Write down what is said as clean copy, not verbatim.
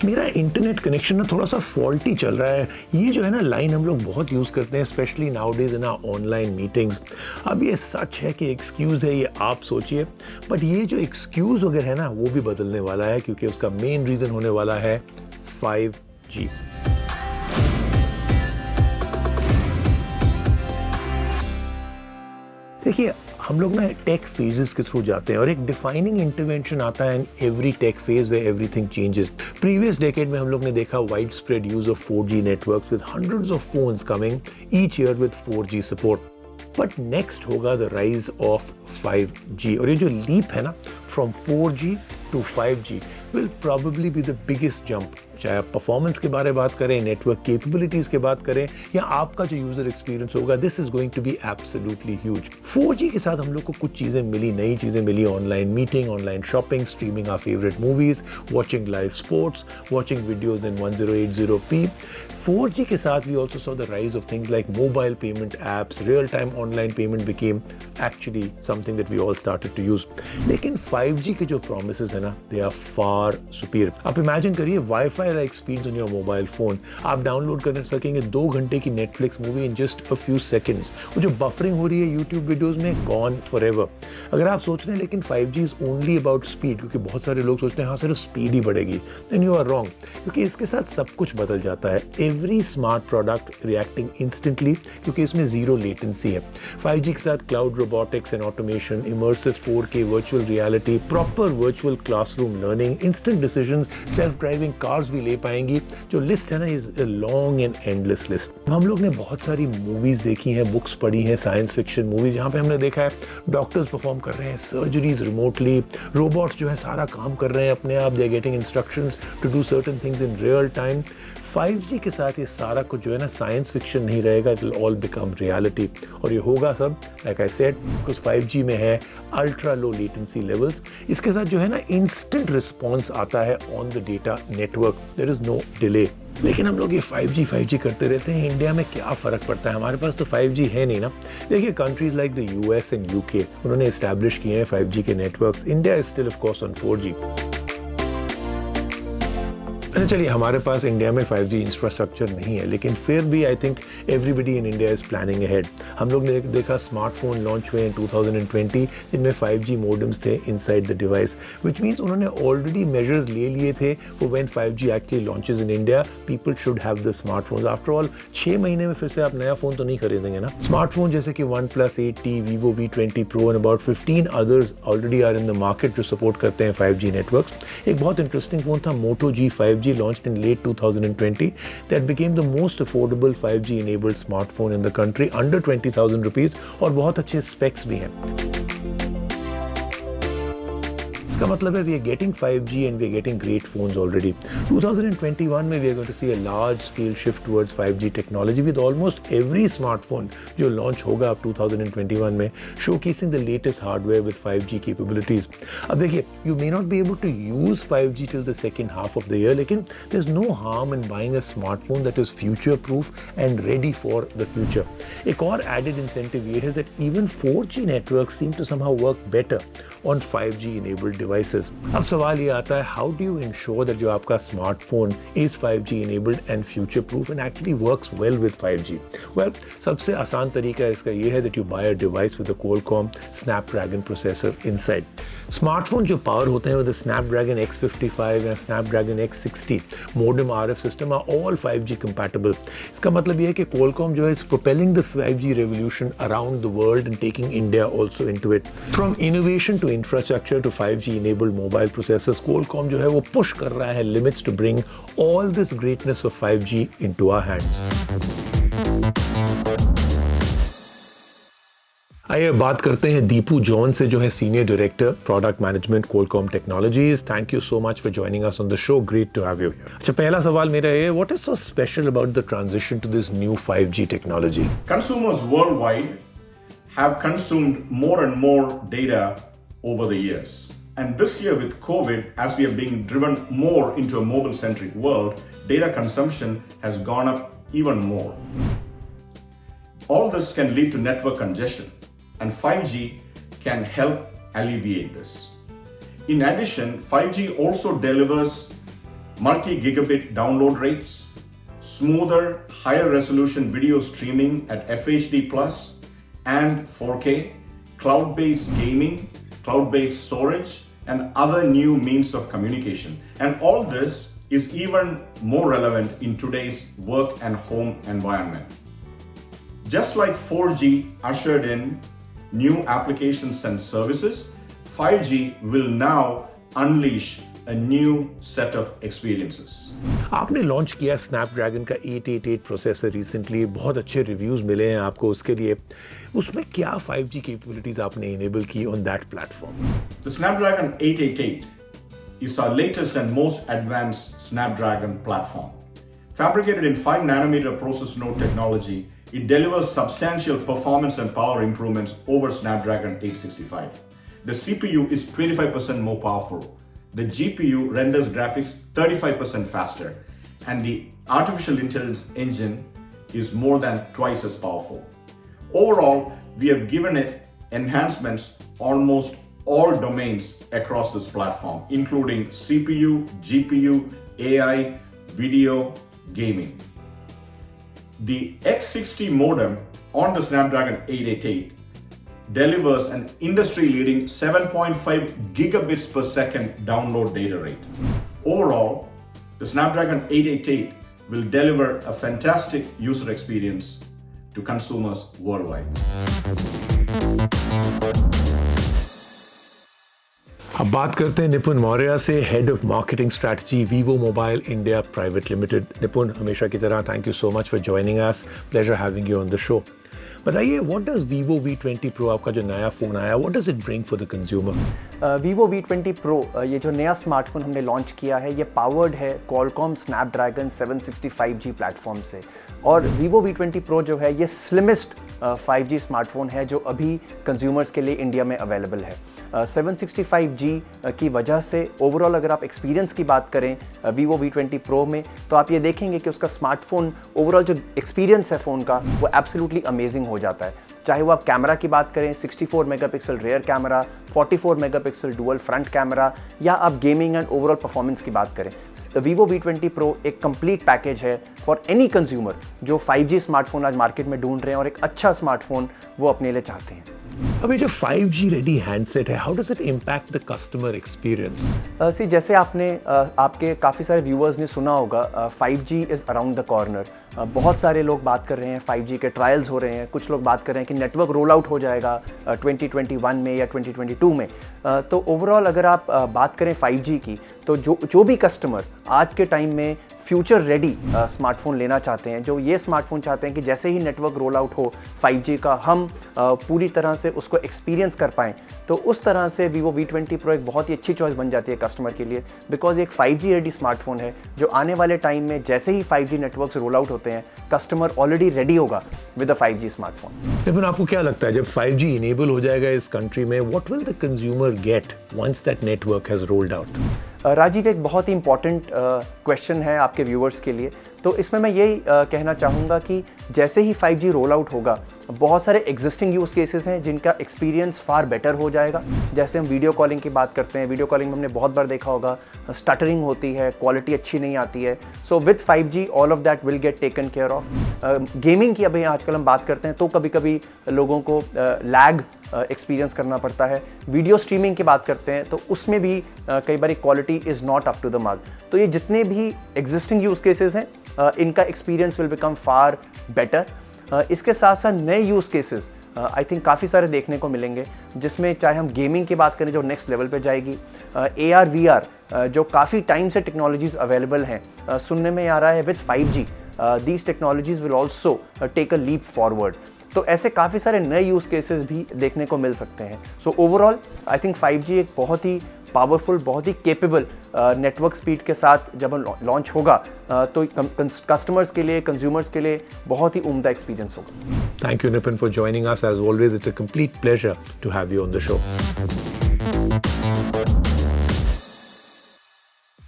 मेरा internet connection ना थोड़ा सा फॉल्टी चल रहा है। ये जो है ना लाइन हम लोग बहुत यूज़ करते हैं, स्पेशली नाउडेज इन ऑनलाइन मीटिंग्स। अब ये सच है कि एक्सक्यूज़ है, ये आप सोचिए, बट ये जो एक्सक्यूज़ वगैरह है ना वो भी बदलने वाला है, क्योंकि उसका मेन रीज़न होने वाला है 5G। देखिए, हम लोग ना टेक फेजेस के थ्रू जाते हैं और एक डिफाइनिंग इंटरवेंशन आता है in every tech phase way everything changes. Previous decade में हम लोग ने देखा wide spread use of 4G networks with hundreds of phones coming each year with 4G support. But next होगा द राइज ऑफ 5G, और ये जो leap है ना from 4G to 5G will probably be the biggest jump। चाहे आप performance के बारे में बात करें, नेटवर्क कैपेबिलिटीज के बात करें, या आपका जो यूजर एक्सपीरियंस होगा, this is going to be absolutely huge. 4G के साथ हम लोग को कुछ चीजें मिली, नई चीजें मिली, online meeting, online shopping, streaming our favourite movies, watching live sports, watching videos in 1080p। 4G के साथ we also saw the rise of things like mobile payment apps, real-time online payment became actually something that we all started to use। लेकिन 5G के जो promises है ना, they are far superior। आप imagine करिए Wi-Fi like speeds on your mobile phone। आप download कर सकेंगे 2 घंटे की Netflix movie in just a few seconds। वो जो buffering हो रही है YouTube वीडियोस में, gone forever। अगर आप सोच रहे हैं लेकिन 5G is only about speed, क्योंकि बहुत सारे लोग सोचते हैं हाँ सिर्फ स्पीड ही बढ़ेगी, then you are wrong, क्योंकि इसके साथ सब कुछ बदल जाता है। Every smart product reacting instantly, क्योंकि इसमें zero latency है। 5G के साथ cloud robotics and automation, immersive 4K virtual reality, proper virtual classroom learning, instant decisions, self-driving cars भी ले पाएंगी। जो लिस्ट है ना is a long and endless list। हम लोग ने बहुत सारी मूवीज देखी हैं, बुक्स पढ़ी हैं, साइंस फिक्शन मूवीज, जहाँ पे हमने देखा है डॉक्टर्स परफॉर्म कर रहे हैं सर्जरीज रिमोटली, रोबोट्स जो है सारा काम कर रहे हैं अपने आप, they are getting instructions to do certain things in real time. 5G के साथ ये सारा कुछ जो है ना साइंस फिक्शन नहीं रहेगा, it will all become reality. और ये होगा सब like I said because 5G में है अल्ट्रा लो लेटेंसी लेवल्स। इसके साथ जो है ना इंस्टेंट रिस्पॉन्स आता है on the data network, there is no delay. लेकिन हम लोग ये 5G करते रहते हैं, इंडिया में क्या फ़र्क पड़ता है? हमारे पास तो 5G है नहीं ना। देखिए countries like the US and UK, उन्होंने इस्टेब्लिश किए हैं 5G के networks. India is still of course on 4G। चलिए, हमारे पास इंडिया में 5G इंफ्रास्ट्रक्चर नहीं है, लेकिन फिर भी I think everybody in India is planning ahead. हम लोग ने देखा स्मार्टफोन लॉन्च हुए इन 2020 जिनमें 5G मोडेम्स थे inside the device, which means उन्होंने ऑलरेडी मेजर्स ले लिए थे for when 5G actually launches in India, people should have the smartphones. After all 6 महीने में फिर से आप नया फ़ोन तो नहीं खरीदेंगे ना। स्मार्टफोन जैसे कि OnePlus 8T, Vivo V20 Pro and about 15 others already are in the market जो सपोर्ट करते हैं 5G नेटवर्क्स। एक बहुत इंटरेस्टिंग फ़ोन था Moto G 5G, launched in late 2020, that became the most affordable 5G enabled smartphone in the country, under 20,000 rupees, और बहुत अच्छे specs भी हैं। इसका मतलब है we are getting 5G and we are getting great phones already। 2021 में we are going to see a large scale shift towards 5G technology with almost every smartphone जो launch होगा अब 2021 में showcasing the latest hardware with 5G capabilities। अब देखिए, you may not be able to use 5G till the second half of the year, लेकिन there's no harm in buying a smartphone that is future proof and ready for the future। एक और added incentive ये है that even 4G networks seem to somehow work better on 5G enabled devices। अब सवाल ये आता है, how do you ensure that जो आपका smartphone is 5G enabled and future proof and actually works well with 5G? Well, सबसे आसान तरीका इसका ये है that you buy a device with a Qualcomm Snapdragon processor inside। Smartphone जो power होते हैं with the Snapdragon X55 या Snapdragon X60 modem RF system are all 5G compatible। इसका मतलब ये है कि Qualcomm जो है is propelling the 5G revolution around the world and taking India also into it। From innovation to infrastructure to 5G enabled mobile processors, Qualcomm जो है वो push कर रहा है limits to bring all this greatness of 5G into our hands। आइए बात करते हैं दीपू जॉन से, जो है senior director product management Qualcomm technologies. Thank you so much for joining us on the show, great to have you here. अच्छा, पहला सवाल मेरा है, what is so special about the transition to this new 5G technology? Consumers worldwide have consumed more and more data over the years. And this year with COVID, as we are being driven more into a mobile-centric world, data consumption has gone up even more. All this can lead to network congestion, and 5G can help alleviate this. In addition, 5G also delivers multi-gigabit download rates, smoother, higher resolution video streaming at FHD Plus and 4K, cloud-based gaming, cloud-based storage, and other new means of communication. And all this is even more relevant in today's work and home environment. Just like 4G ushered in new applications and services, 5G will now unleash a new set of experiences. आपने launch किया Snapdragon का 888 processor recently, बहुत अच्छे reviews मिले हैं आपको उसके लिए। उसमें क्या 5G कैपेबिलिटीज आपने इनेबल की on that platform? The Snapdragon 888 is our latest and most advanced Snapdragon platform. Fabricated in 5 nanometer process node technology, it delivers substantial performance and power improvements over Snapdragon 865. The CPU is 25% more powerful. The GPU renders graphics 35% faster, and the artificial intelligence engine is more than twice as powerful. Overall, we have given it enhancements almost all domains across this platform, including CPU, GPU, AI, video, gaming. The X60 modem on the Snapdragon 888 delivers an industry-leading 7.5 gigabits per second download data rate. Overall, the Snapdragon 888 will deliver a fantastic user experience to consumers worldwide. अब बात करते हैं निपुण मौर्य से, head of marketing strategy Vivo mobile India private limited. Nipun, हमेशा की तरह thank you so much for joining us, pleasure having you on the show. बताइए, what does Vivo V20 Pro, आपका जो नया फ़ोन आया, what does it bring for the consumer? Vivo V20 Pro ये जो नया स्मार्टफोन हमने लॉन्च किया है, ये पावर्ड है Qualcomm Snapdragon 765G प्लेटफॉर्म से। और वीवो V20 Pro जो है ये स्लिमेस्ट 5G स्मार्टफोन है जो अभी कंज्यूमर्स के लिए इंडिया में अवेलेबल है। 765G की वजह से ओवरऑल अगर आप एक्सपीरियंस की बात करें वीवो V20 Pro में, तो आप ये देखेंगे कि उसका स्मार्टफोन ओवरऑल जो एक्सपीरियंस है फ़ोन का वो एब्सोल्युटली अमेजिंग हो जाता है। चाहे वो आप कैमरा की बात करें, 64 megapixel rare camera, 44 megapixel dual front camera, या आप गेमिंग एंड ओवरऑल परफॉर्मेंस की बात करें, वीवो V20 Pro एक कंप्लीट पैकेज है फॉर एनी कंज्यूमर जो 5G स्मार्टफोन आज मार्केट में ढूंढ रहे हैं और एक अच्छा स्मार्टफोन वो अपने लिए चाहते हैं। अब ये जो 5G रेडी हैंडसेट है, how does it impact the customer experience? जैसे आपने आपके काफ़ी सारे व्यूअर्स ने सुना होगा 5G is around the corner. बहुत सारे लोग बात कर रहे हैं 5G के ट्रायल्स हो रहे हैं, कुछ लोग बात कर रहे हैं कि नेटवर्क रोल आउट हो जाएगा 2021 में या 2022 में। तो ओवरऑल अगर आप बात करें 5G की, तो जो भी कस्टमर आज के टाइम में फ्यूचर रेडी स्मार्टफोन लेना चाहते हैं, जो ये स्मार्टफोन चाहते हैं कि जैसे ही नेटवर्क रोल आउट हो 5G का, हम पूरी तरह से उसको एक्सपीरियंस कर पाएँ, तो उस तरह से वीवो V20 Pro एक बहुत ही अच्छी चॉइस बन जाती है कस्टमर के लिए, बिकॉज एक 5G रेडी स्मार्टफोन है जो आने वाले टाइम में जैसे ही 5G नेटवर्क्स रोल आउट होते हैं, कस्टमर ऑलरेडी रेडी होगा विद अ 5G स्मार्टफोन। लेकिन आपको क्या लगता है, जब 5G इनेबल हो जाएगा इस कंट्री में, what will the consumer get once that network has rolled out? Rajiv, एक बहुत ही इंपॉर्टेंट क्वेश्चन है आपके व्यूअर्स के लिए। तो इसमें मैं यही कहना चाहूँगा कि जैसे ही 5G रोल आउट होगा, बहुत सारे एग्जिस्टिंग यूज़ केसेस हैं जिनका एक्सपीरियंस फार बेटर हो जाएगा। जैसे हम वीडियो कॉलिंग की बात करते हैं, वीडियो कॉलिंग में हमने बहुत बार देखा होगा स्टटरिंग होती है, क्वालिटी अच्छी नहीं आती है। So with 5G all of that will get taken care of. Gaming की अभी आजकल हम बात करते हैं तो कभी कभी लोगों को लैग एक्सपीरियंस करना पड़ता है। वीडियो स्ट्रीमिंग की बात करते हैं तो उसमें भी कई बार quality is not up to the mark. तो ये जितने भी एग्जिस्टिंग यूज़ केसेस हैं इनका experience will become far better. इसके साथ साथ नए यूज़ केसेस आई थिंक काफ़ी सारे देखने को मिलेंगे, जिसमें चाहे हम गेमिंग की बात करें जो नेक्स्ट लेवल पे जाएगी, AR VR जो काफ़ी टाइम से टेक्नोलॉजीज़ अवेलेबल हैं, सुनने में आ रहा है with 5G these technologies will also take a leap forward. तो ऐसे काफ़ी सारे नए यूज़ केसेस भी देखने को मिल सकते हैं। So overall I think 5G एक बहुत ही पावरफुल, बहुत ही केपेबल नेटवर्क स्पीड के साथ जब लॉन्च होगा तो कस्टमर्स के लिए, कंज्यूमर्स के लिए बहुत ही उम्दा एक्सपीरियंस होगा। Thank you Nipun for joining us, as always it's a complete pleasure to have you on the show.